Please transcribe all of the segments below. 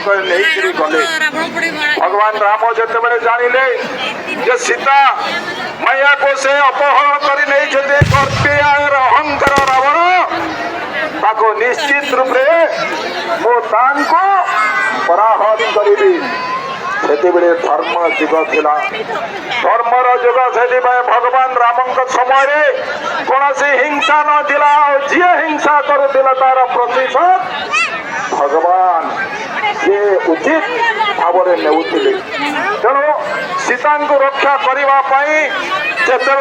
नहीं गले भगवान राम जिते जानिले जे सीता मैया को से अपहरण कर अहंकार रावण ताको निश्चित रूप से पराहत करी से धर्म जुग थिला धर्मर जुग से भगवान राम समय कौन सी हिंसा नथिला जी हिंसा करुला तार प्रतिशत भगवान सी उचित भाव नेउथिले तेणु सीता को रक्षा करने जिते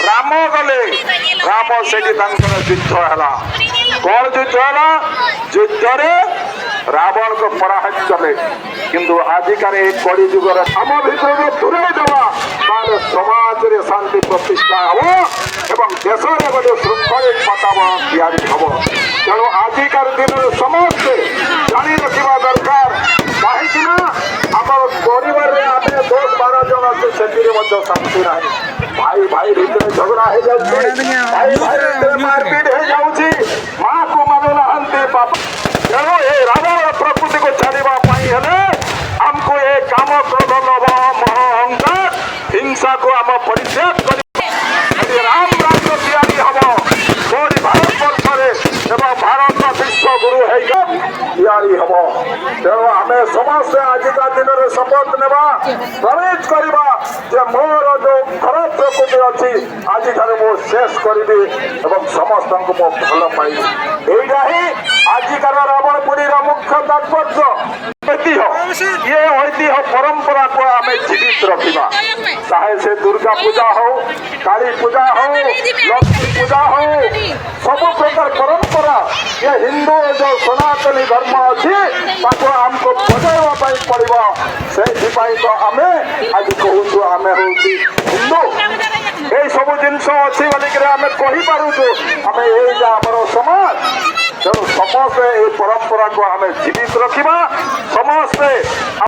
राम गले राम से युद्ध है कौन युद्ध है युद्ध रावण को पराहत कले किंतु आजिकार कड़ी जुगर आम भर दूरे देवा समाज रे शांति प्रतिष्ठा हम एवं देश में गोटे श्रृंखलित वातावरण या तेणु आजिकार दिन में समस्ते जानी रखा दरकार कहीं आम परिवार में आम 10-12 जन अच्छे से शांति ना भाई भाई भीतर झगड़ा हो जाए भाई भाई मारपीट हो जाऊँगी माँ को मानु ना बापा तेणु ये रावण प्रकृति को चलने आमको ये काम क्रोध लोभ मोह अहंकार हिंसा को आम परित्याग कर राम राज्य तैयारी हम मोरी भारत वर्ष भारत विश्व गुरु तैयारी हम तेणु आम समस्त आजिका दिन में शपथ नेबा प्रवेश करवा जे मोर जो खराब प्रकृति अच्छी आज मु शेष करी समस्त को भल पाइबी यहीटा ही आजिकार रावणपुरी मुख्य तात्पर्य ये ऐतिह्य परंपरा को आम जीवित रखा चाहे से दुर्गा पूजा हो काली पूजा हो लक्ष्मी पूजा हो सब प्रकार परंपरा ये हिंदू जो सनातनी धर्म अच्छी आमको बजाइवाई पड़ो से तो आम आज कहूँ आम हूँ हिंदू ये सब जिनस अच्छी बोलिक आम कहीपु आम ये आमर समाज तेणु समस्ते ये परंपरा को आम जीवित रखा समस्ते